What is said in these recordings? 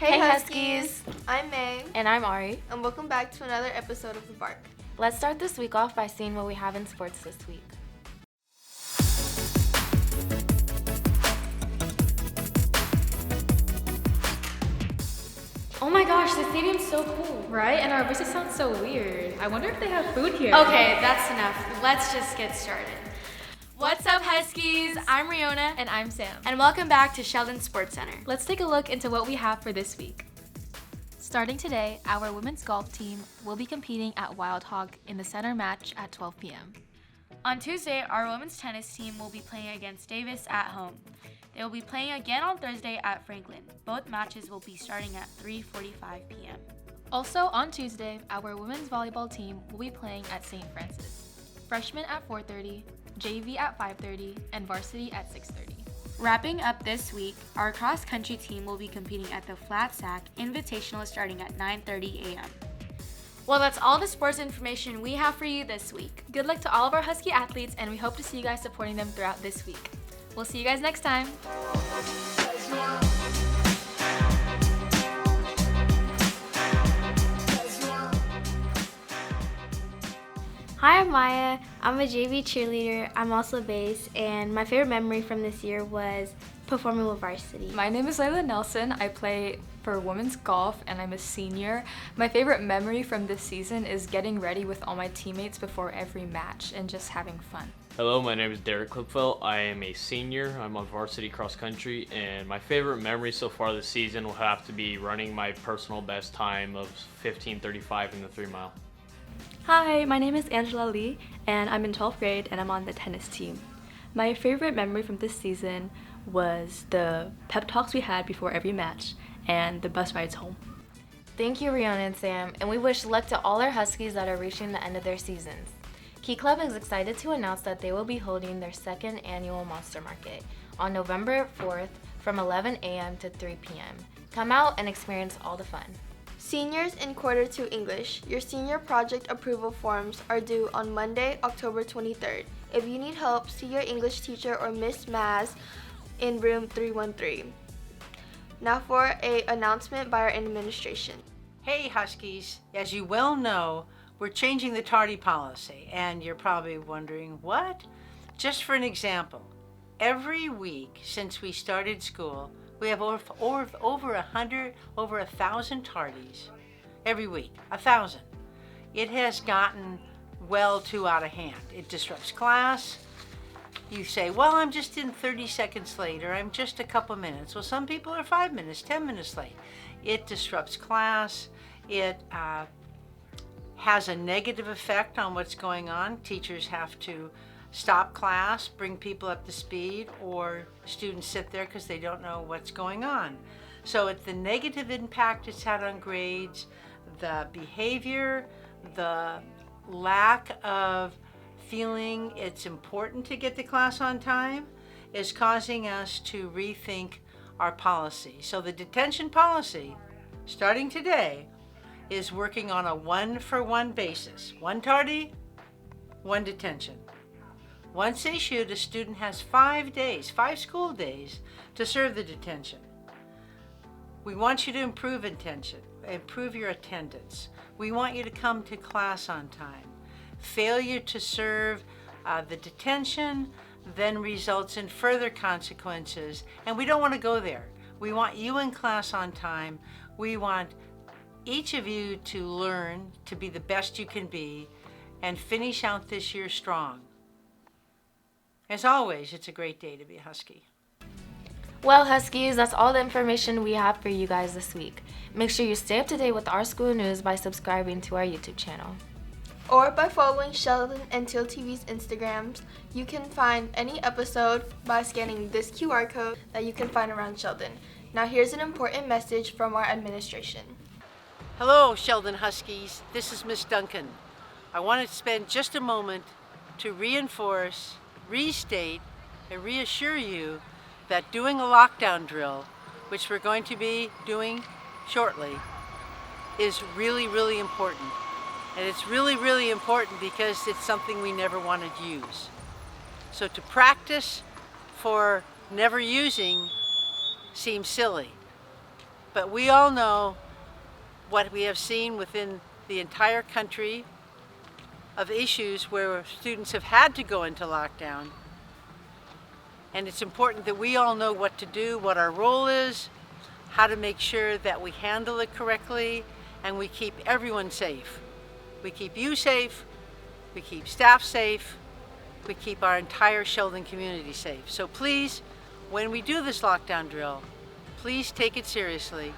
Hey Huskies! I'm May, And I'm Ari. and welcome back to another episode of The Bark. Let's start this week off by seeing what we have in sports this week. Oh my gosh, the stadium's so cool. Right? And our voices sound so weird. I wonder if they have food here. Okay, that's enough. Let's just get started. What's up, Huskies? I'm Riona. And I'm Sam. And welcome back to Sheldon Sports Center. Let's take a look into what we have for this week. Starting today, our women's golf team will be competing at Wild Hog in the center match at 12 p.m. On Tuesday, our women's tennis team will be playing against Davis at home. They will be playing again on Thursday at Franklin. Both matches will be starting at 3:45 p.m. Also on Tuesday, our women's volleyball team will be playing at St. Francis. Freshmen at 4:30, JV at 5:30, and varsity at 6:30. Wrapping up this week, our cross-country team will be competing at the Flat Sack Invitational starting at 9:30 a.m. Well, that's all the sports information we have for you this week. Good luck to all of our Husky athletes, and we hope to see you guys supporting them throughout this week. We'll see you guys next time. Hi, I'm Maya. I'm a JV cheerleader. I'm also bass, and my favorite memory from this year was performing with varsity. My name is Layla Nelson. I play for women's golf and I'm a senior. My favorite memory from this season is getting ready with all my teammates before every match and just having fun. Hello, my name is Derek Clipfeld. I am a senior. I'm on varsity cross country, and my favorite memory so far this season will have to be running my personal best time of 15:35 in the 3 mile. Hi, my name is Angela Lee, and I'm in 12th grade, and I'm on the tennis team. My favorite memory from this season was the pep talks we had before every match and the bus rides home. Thank you, Riona and Sam, and we wish luck to all our Huskies that are reaching the end of their seasons. Key Club is excited to announce that they will be holding their second annual Monster Market on November 4th from 11 a.m. to 3 p.m. Come out and experience all the fun. Seniors in Quarter 2 English, your senior project approval forms are due on Monday, October 23rd. If you need help, see your English teacher or Miss Maz in room 313. Now for an announcement by our administration. Hey Huskies, as you well know, we're changing the tardy policy, and you're probably wondering, what? Just for an example, every week since we started school, we have over 1,000 tardies. Every week, 1,000. It has gotten well too out of hand. It disrupts class. You say, well, I'm just in 30 seconds late, or I'm just a couple minutes. Well, some people are 5 minutes, 10 minutes late. It disrupts class. It has a negative effect on what's going on. Teachers have to stop class, bring people up to speed, or students sit there because they don't know what's going on. So it's the negative impact it's had on grades, the behavior, the lack of feeling it's important to get to class on time is causing us to rethink our policy. So the detention policy, starting today, is working on a 1-for-1 basis. 1 tardy, 1 detention. Once issued, a student has 5 days, 5 school days, to serve the detention. We want you to improve your attendance. We want you to come to class on time. Failure to serve the detention then results in further consequences, and we don't want to go there. We want you in class on time. We want each of you to learn to be the best you can be and finish out this year strong. As always, it's a great day to be a Husky. Well, Huskies, that's all the information we have for you guys this week. Make sure you stay up to date with our school news by subscribing to our YouTube channel. Or by following Sheldon and Teal TV's Instagrams. You can find any episode by scanning this QR code that you can find around Sheldon. Now here's an important message from our administration. Hello, Sheldon Huskies. This is Miss Duncan. I want to spend just a moment to reinforce, restate, and reassure you that doing a lockdown drill, which we're going to be doing shortly, is really, really important. And it's really, really important because it's something we never want to use. So to practice for never using seems silly. But we all know what we have seen within the entire country of issues where students have had to go into lockdown. And it's important that we all know what to do, what our role is, how to make sure that we handle it correctly, and we keep everyone safe. We keep you safe, we keep staff safe, we keep our entire Sheldon community safe. So please, when we do this lockdown drill, please take it seriously.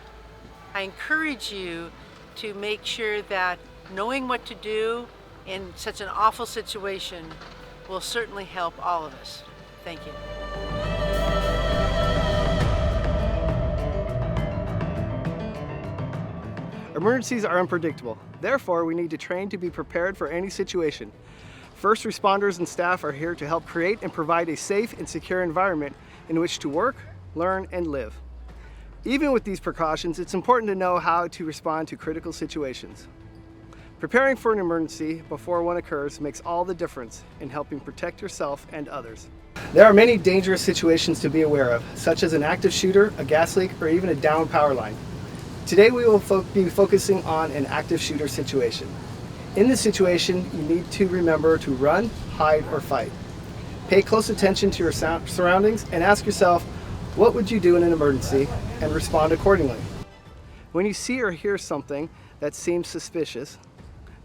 I encourage you to make sure that knowing what to do in such an awful situation will certainly help all of us. Thank you. Emergencies are unpredictable. Therefore, we need to train to be prepared for any situation. First responders and staff are here to help create and provide a safe and secure environment in which to work, learn, and live. Even with these precautions, it's important to know how to respond to critical situations. Preparing for an emergency before one occurs makes all the difference in helping protect yourself and others. There are many dangerous situations to be aware of, such as an active shooter, a gas leak, or even a downed power line. Today we will be focusing on an active shooter situation. In this situation, you need to remember to run, hide, or fight. Pay close attention to your surroundings and ask yourself, what would you do in an emergency, and respond accordingly. When you see or hear something that seems suspicious,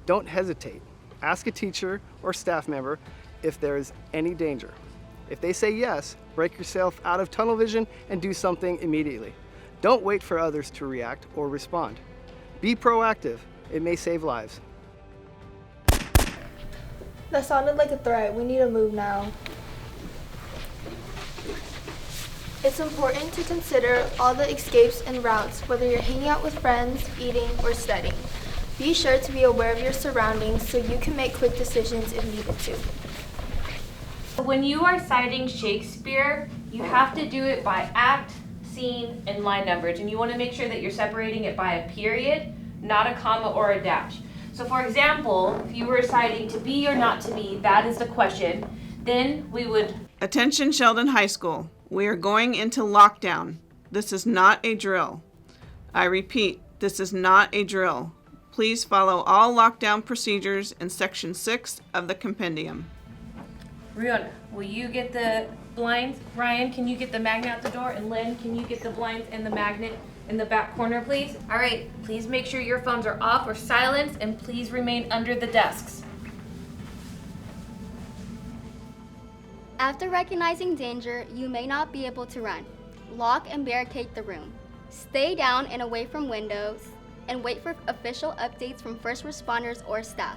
don't hesitate. Ask a teacher or staff member if there is any danger. If they say yes, break yourself out of tunnel vision and do something immediately. Don't wait for others to react or respond. Be proactive. It may save lives. That sounded like a threat. We need to move now. It's important to consider all the escapes and routes, whether you're hanging out with friends, eating, or studying. Be sure to be aware of your surroundings so you can make quick decisions if needed to. When you are citing Shakespeare, you have to do it by act, scene, and line numbers, and you want to make sure that you're separating it by a period, not a comma or a dash. So for example, if you were citing to be or not to be, that is the question, then we would... Attention Sheldon High School. We are going into lockdown. This is not a drill. I repeat, this is not a drill. Please follow all lockdown procedures in Section 6 of the compendium. Rihanna, will you get the blinds? Ryan, can you get the magnet out the door? And Lynn, can you get the blinds and the magnet in the back corner, please? All right, please make sure your phones are off or silenced, and please remain under the desks. After recognizing danger, you may not be able to run. Lock and barricade the room. Stay down and away from windows, and wait for official updates from first responders or staff.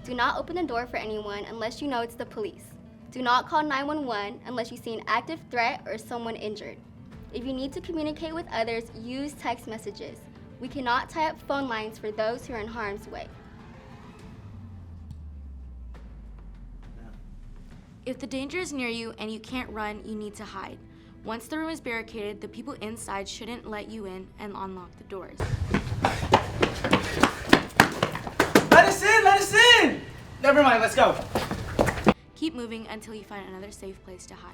Do not open the door for anyone unless you know it's the police. Do not call 911 unless you see an active threat or someone injured. If you need to communicate with others, use text messages. We cannot tie up phone lines for those who are in harm's way. If the danger is near you and you can't run, you need to hide. Once the room is barricaded, the people inside shouldn't let you in and unlock the doors. Let us in! Let us in! Never mind, let's go. Keep moving until you find another safe place to hide.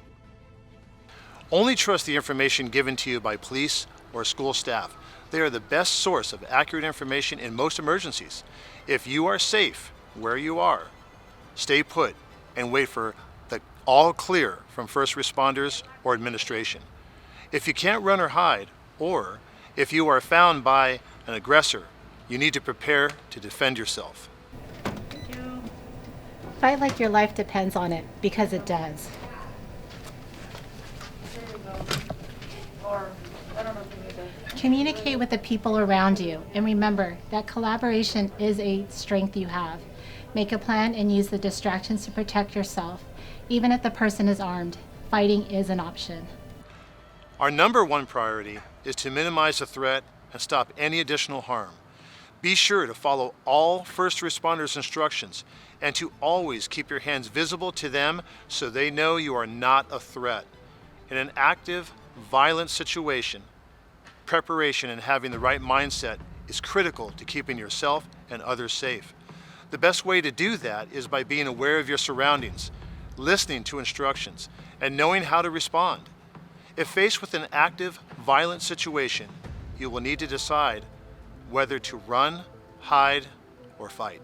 Only trust the information given to you by police or school staff. They are the best source of accurate information in most emergencies. If you are safe where you are, stay put and wait for the all clear from first responders or administration. If you can't run or hide, or if you are found by an aggressor, you need to prepare to defend yourself. Fight like your life depends on it, because it does. Communicate with the people around you, and remember that collaboration is a strength you have. Make a plan and use the distractions to protect yourself. Even if the person is armed, fighting is an option. Our number one priority is to minimize the threat and stop any additional harm. Be sure to follow all first responders' instructions and to always keep your hands visible to them so they know you are not a threat. In an active, violent situation, preparation and having the right mindset is critical to keeping yourself and others safe. The best way to do that is by being aware of your surroundings, listening to instructions, and knowing how to respond. If faced with an active, violent situation, you will need to decide whether to run, hide, or fight.